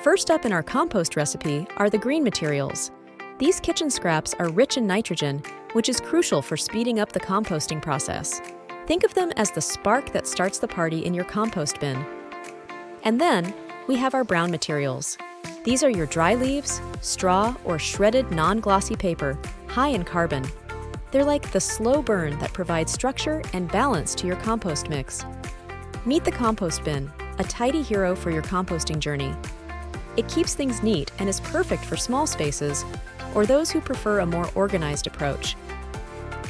First up in our compost recipe are the green materials. These kitchen scraps are rich in nitrogen, which is crucial for speeding up the composting process. Think of them as the spark that starts the party in your compost bin. And then, we have our brown materials. These are your dry leaves, straw, or shredded non-glossy paper, high in carbon. They're like the slow burn that provides structure and balance to your compost mix. Meet the compost bin, a tidy hero for your composting journey. It keeps things neat and is perfect for small spaces, or those who prefer a more organized approach.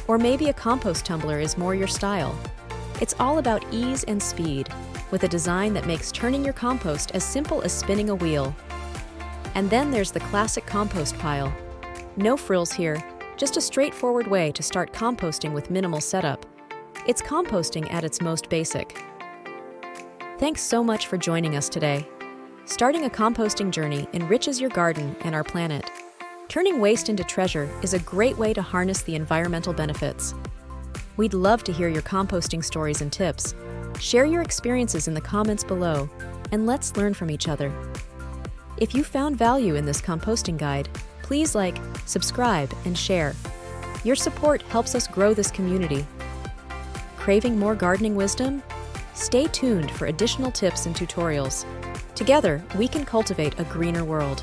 Or maybe a compost tumbler is more your style. It's all about ease and speed, with a design that makes turning your compost as simple as spinning a wheel. And then there's the classic compost pile. No frills here, just a straightforward way to start composting with minimal setup. It's composting at its most basic. Thanks so much for joining us today. Starting a composting journey enriches your garden and our planet. Turning waste into treasure is a great way to harness the environmental benefits. We'd love to hear your composting stories and tips. Share your experiences in the comments below, and let's learn from each other. If you found value in this composting guide, please like, subscribe, and share. Your support helps us grow this community. Craving more gardening wisdom? Stay tuned for additional tips and tutorials. Together, we can cultivate a greener world.